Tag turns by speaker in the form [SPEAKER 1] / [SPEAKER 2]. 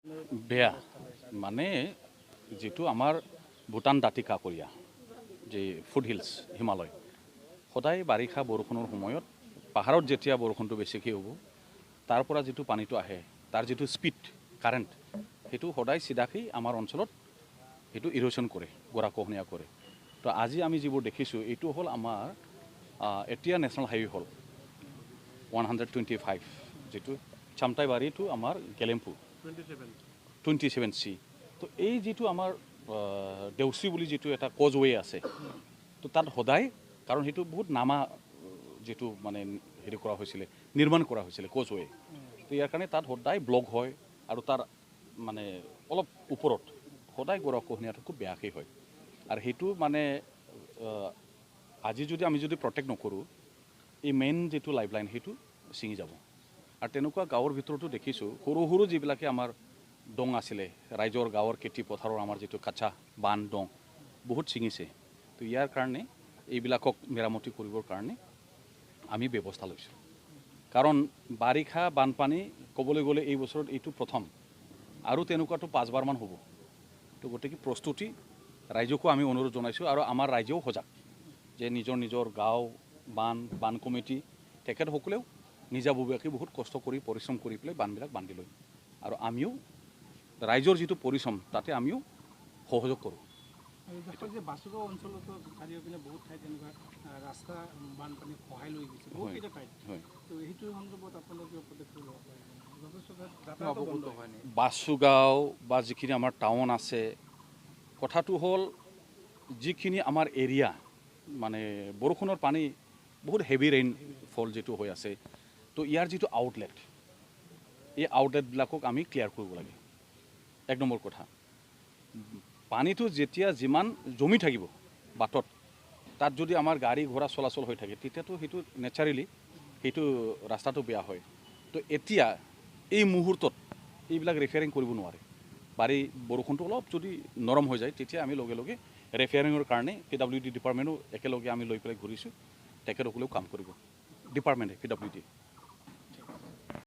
[SPEAKER 1] বেয়া মানে যেটো আমাৰ ভূটান দাঁতি কাকৰীয়া যে ফুট হিলছ হিমালয় সদায় বাৰিষা বৰষুণৰ সময়ত পাহাৰত যেতিয়া বৰষুণটো বেছিকৈ হ'ব তাৰ পৰা যেটো পানীটো আহে তাৰ যেটো স্পীড কাৰেণ্ট সেইটো সদায় চিধাকৈ আমাৰ অঞ্চলত সেইটো ইৰোশ্যন কৰে গৰাখহনীয়া কৰে তো আজি আমি যিবোৰ দেখিছোঁ এইটো হ'ল আমাৰ এতিয়া নেশ্যনেল হাইৱে হ'ল 125 যেটো চামটাইবাৰী টু আমাৰ গেলেম্পু 27C তো এই যেটো আমাৰ দেউচি বুলি যেটো এটা কজৱে আছে তো তাত সদায় কাৰণ সেইটো বহুত নামা যেটো মানে হেৰি কৰা হৈছিলে নিৰ্মাণ কৰা হৈছিলে কজৱে তো ইয়াৰ কাৰণে তাত সদায় ব্লক হয় আৰু তাৰ মানে অলপ ওপৰত সদায় গৰাখহনীয়াটো খুব বেয়াকৈ হয় আৰু সেইটো মানে আজি যদি আমি যদি প্ৰটেক্ট নকৰোঁ এই মেইন যেটো লাইফলাইন সেইটো ছিঙি যাব আৰু তেনেকুৱা গাঁৱৰ ভিতৰতো দেখিছোঁ সৰু সৰু যিবিলাকে আমাৰ দং আছিলে ৰাইজৰ গাঁৱৰ খেতি পথাৰৰ আমাৰ যেটো কাছা বান দং বহুত ছিঙিছে তো ইয়াৰ কাৰণে এইবিলাকক মেৰামতি কৰিবৰ কাৰণে আমি ব্যৱস্থা লৈছোঁ কাৰণ বাৰিষা বানপানী ক'বলৈ গ'লে এই বছৰত এইটো প্ৰথম আৰু তেনেকুৱাটো 5বাৰমান হ'ব তো গতিকে প্ৰস্তুতি ৰাইজকো আমি অনুৰোধ জনাইছোঁ আৰু আমাৰ ৰাইজেও সজাগ যে নিজৰ গাঁও বান কমিটি তেখেতসকলেও নিজাববীয়াকৈ বহুত কষ্ট কৰি পৰিশ্ৰম কৰি পেলাই বানবিলাক বান্ধি লয় আৰু আমিও ৰাইজৰ যেটো পৰিশ্ৰম তাতে আমিও সহযোগ কৰোঁ
[SPEAKER 2] যে বাসুগাঁও অঞ্চলতো চাৰিওপিনে বহুত ঠাইত এনেকুৱা ৰাস্তা বানপানী সহায় লৈ গৈছে বহুতকেইটা ঠাইত তো সেইটো সন্দৰ্ভত আপোনালোকে পদক্ষেপ ল'ব পাৰে
[SPEAKER 1] বাসুগাঁও বা যিখিনি আমাৰ টাউন আছে কথাটো হ'ল যিখিনি আমাৰ এৰিয়া মানে বৰষুণৰ পানী বহুত হেভি ৰেইনফল যেটো হৈ আছে তো ইয়াৰ যেটো আউটলেট এই আউটলেটবিলাকক আমি ক্লিয়াৰ কৰিব লাগে 1 নম্বৰ কথা পানীটো যেতিয়া যিমান জমি থাকিব বাটত তাত যদি আমাৰ গাড়ী ঘোঁৰা চলাচল হৈ থাকে তেতিয়াতো সেইটো নেচাৰেলি সেইটো ৰাস্তাটো বেয়া হয় তো এতিয়া এই মুহূৰ্তত এইবিলাক ৰিপেয়াৰিং কৰিব নোৱাৰে বৰষুণটো অলপ যদি নৰম হৈ যায় তেতিয়া আমি লগে লগে ৰিপেয়াৰিঙৰ কাৰণে PWD ডিপাৰ্টমেণ্টো একেলগে আমি লৈ পেলাই ঘূৰিছোঁ তেখেতসকলেও কাম কৰিব ডিপাৰ্টমেণ্টে PWD